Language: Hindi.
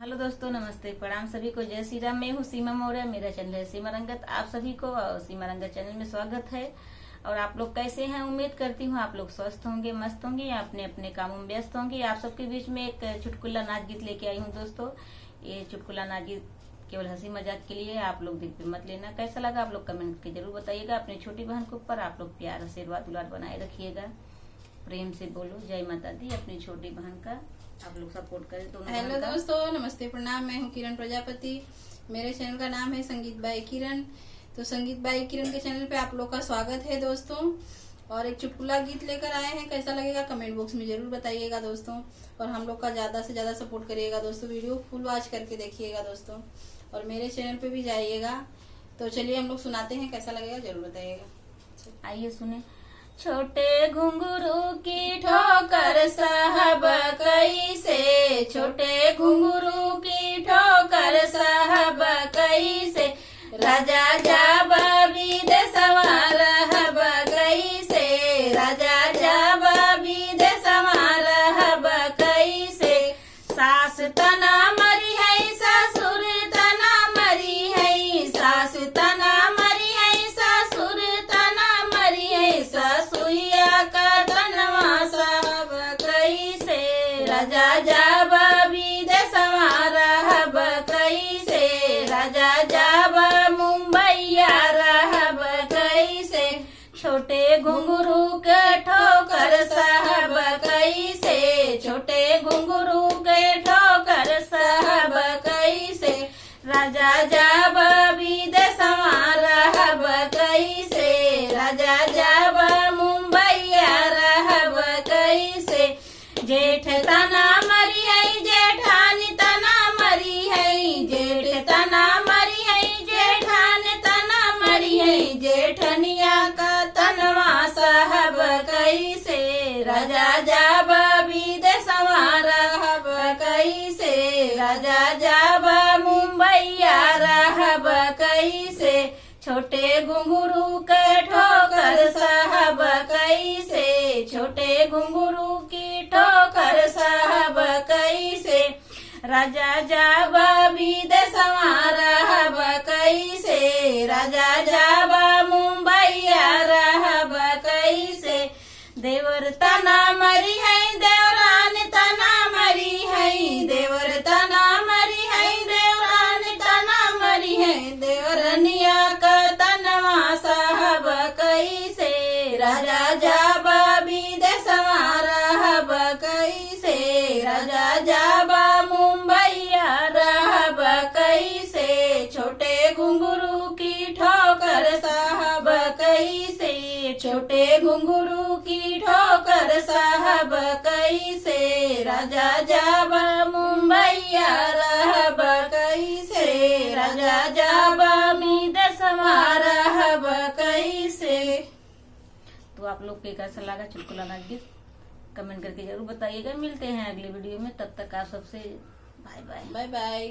हेलो दोस्तों, नमस्ते, प्रणाम सभी को। जय श्री राम। मैं हूँ सीमा मौर्य। मेरा चैनल है सीमा रंगत। आप सभी को सीमा रंगत चैनल में स्वागत है। और आप लोग कैसे हैं? उम्मीद करती हूँ आप लोग स्वस्थ होंगे, मस्त होंगे, या अपने अपने कामों में व्यस्त होंगे। आप सबके बीच में एक चुटकुला नाच गीत लेके आई हूँ दोस्तों। ये चुटकुला नाच गीत केवल हंसी मजाक के लिए, आप लोग दिल पे मत लेना। कैसा लगा आप लोग कमेंट करके जरूर बताइएगा। अपनी छोटी बहन के ऊपर आप लोग प्यार, आशीर्वाद, दुलार बनाए रखिएगा। प्रेम से बोलो जय माता दी। अपनी छोटी बहन का आप लोग सपोर्ट करें तो। हेलो दोस्तों, नमस्ते, प्रणाम। मैं हूँ किरण प्रजापति। मेरे चैनल का नाम है संगीत बाई किरण। तो संगीत बाई किरण के चैनल पे आप लोग का स्वागत है दोस्तों। और एक चुटकुला गीत लेकर आए हैं, कैसा लगेगा कमेंट बॉक्स में जरूर बताइएगा दोस्तों। और हम लोग का ज्यादा से ज्यादा सपोर्ट करिएगा दोस्तों। वीडियो फुल वॉच करके देखिएगा दोस्तों, और मेरे चैनल पे भी जाइएगा। तो चलिए हम लोग सुनाते हैं, कैसा लगेगा जरूर बताइएगा। आइए सुने। छोटे घुंघरू की ठोकर साहब कैसे, छोटे घुंघरू की ठोकर साहब कैसे, राजा जाब विदेशवा रहब कैसे, राजा जाब विदेशवा रहब कैसे, सास तना मरी है, ससुर तना मरी है, सास तना मरी है, ससुर तना मरी है, ससुइया का तनवा साहब कैसे, राजा जाब विदेशवा रहब कैसे, राजा जाब मुंबईया रहब कैसे, छोटे घुंघरू के ठोकर साहब कैसे, छोटे घुंघरू के ठोकर साहब कैसे, राजा जाब विदेशवा रहब कैसे, राजा जाब मुंबईया रहब कैसे, जेठ तना मरी है, जेठानी तना मरी है, जेठ तना मरी है, जेठानी तना मरी है, जेठनिया का तनवा साहब कैसे, राजा जाब विदेशवा रहब कैसे, राजा जाब मुंबईया रहब कैसे, छोटे घुंघरू के ठोकर साहब कैसे, छोटे घुंघरू की ठोकर साहब कैसे, राजा जाब विदेशवा रहब कैसे, राजा जाब मुंबईया रहब कैसे, देवर तना मरी है, देवरान तना मरी है, देवर तना मरी है, देवरान तना मरी है, देवरनिया का तनवा साहब कैसे, राजा जाब विदेशवा रहब कैसे, राजा जाब मुंबईया रहब कैसे, छोटे घुंघरू की ठोकर साहब कैसे, छोटे घुंघरू की ठोकर साहब कैसे, राजा जाब मुंबईया रहब कैसे, राजा जाब विदेशवा रहब कैसे। तो आप लोग को कैसा लगा चुटकुला नाच गीत कमेंट करके जरूर बताइएगा। मिलते हैं अगले वीडियो में, तब तक आप सबसे बाय बाय। Bye bye.